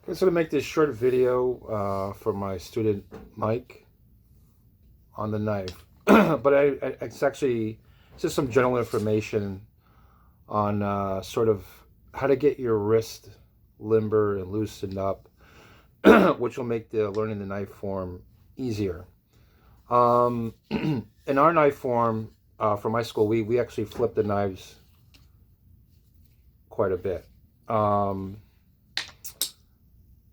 I'm just going to make this short video for my student Mike on the knife. But it's actually just some general information on sort of how to get your wrist limber and loosened up, which will make the learning the knife form easier. In our knife form, for my school, we actually flip the knives quite a bit.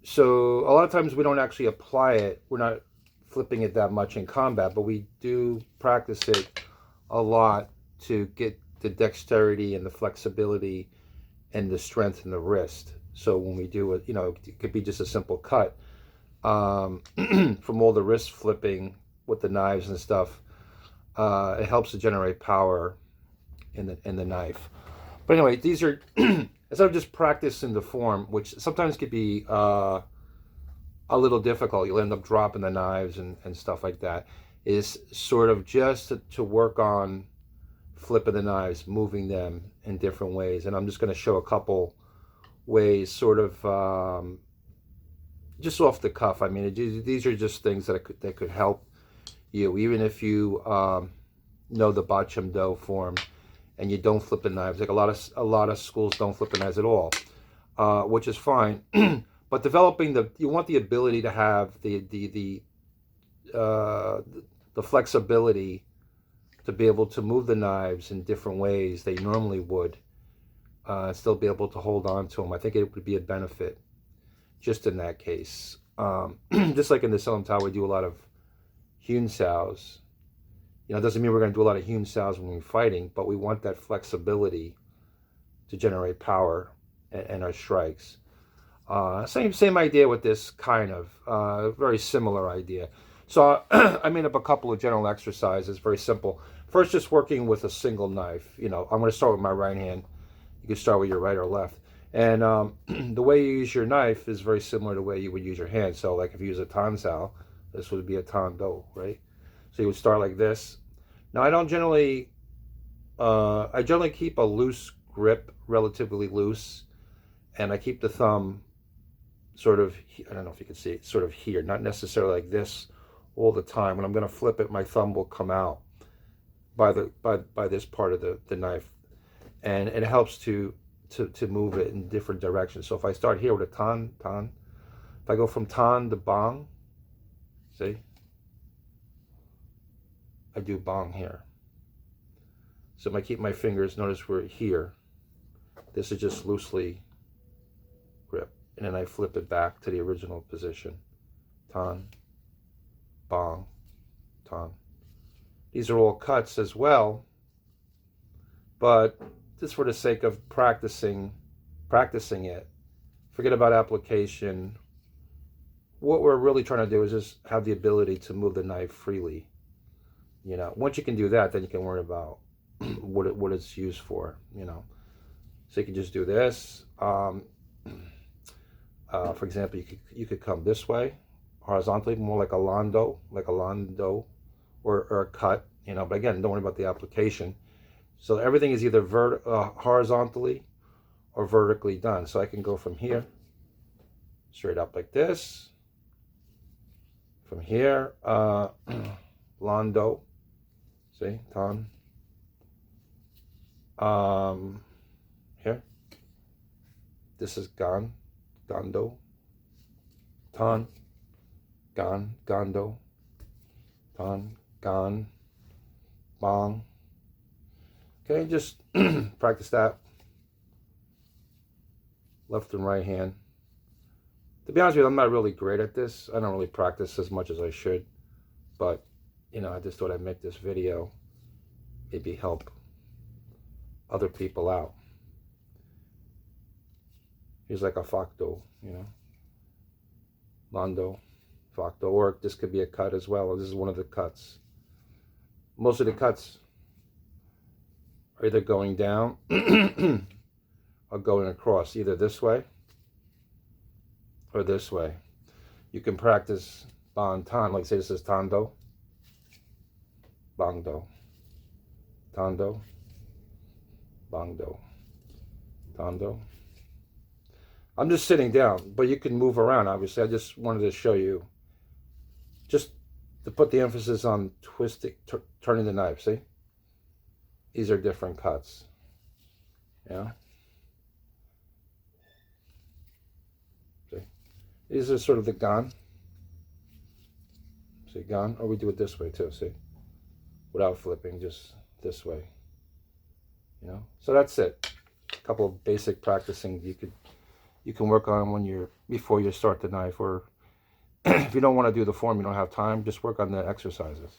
So a lot of times we don't actually apply it. We're not flipping it that much in combat, but we do practice it a lot to get the dexterity and the flexibility and the strength in the wrist. So when we do it, it could be just a simple cut from all the wrist flipping with the knives and stuff. It helps to generate power in the knife. But anyway, these are instead of just practicing the form, which sometimes could be a little difficult. You'll end up dropping the knives and stuff like that. Is sort of just to work on flipping the knives, moving them in different ways. And I'm just going to show a couple ways, sort of just off the cuff. I mean, these are just things that could help you, even if you know the Bart Cham Dao form and you don't flip the knives. Like a lot of schools don't flip the knives at all, which is fine. But developing you want the ability to have the flexibility to be able to move the knives in different ways they normally would, still be able to hold on to them. I think it would be a benefit just in that case. Just like in the Selim Tower, we do a lot of hewn sows. It doesn't mean we're going to do a lot of hewn sows when we're fighting, but we want that flexibility to generate power in our strikes. Same idea with this, kind of very similar idea. So I made up a couple of general exercises, very simple. First, just working with a single knife. I'm going to start with my right hand. You can start with your right or left. And the way you use your knife is very similar to the way you would use your hand. So like if you use a tan sao, this would be a tan do, right? So you would start like this. Now I generally keep a loose grip, relatively loose, and I keep the thumb sort of, I don't know if you can see it, sort of here, not necessarily like this all the time. When I'm going to flip it, my thumb will come out by this part of the knife, and it helps to move it in different directions. So if I start here with a tan, if I go from tan to bang, see, I do bang here. So if I keep my fingers, notice we're here. This is just loosely grip, and then I flip it back to the original position. Tan, bang, tan. These are all cuts as well, but just for the sake of practicing it, forget about application. What we're really trying to do is just have the ability to move the knife freely. Once you can do that, then you can worry about what it's used for. So you can just do this. For example, you could come this way, horizontally, more like a lando, or a cut. But again, don't worry about the application. So everything is either horizontally or vertically done. So I can go from here, straight up like this. From here, lando, see, tan. Here, this is gando, tan, gando, tan, bang. Okay, just practice that. Left and right hand. To be honest with you, I'm not really great at this. I don't really practice as much as I should. But, I just thought I'd make this video, maybe help other people out. Here's like a facto, Lando, facto, or this could be a cut as well. This is one of the cuts. Most of the cuts are either going down or going across, either this way or this way. You can practice ban tan, like say this is tando, bangdo, tando, bangdo, tando, I'm just sitting down, but you can move around, obviously. I just wanted to show you, just to put the emphasis on twisting, turning the knife, see? These are different cuts, yeah? See? These are sort of the gan. See, gan? Or we do it this way too, see? Without flipping, just this way, you know? So that's it. A couple of basic practicing you can work on when you're before you start the knife, or if you don't want to do the form, you don't have time, just work on the exercises.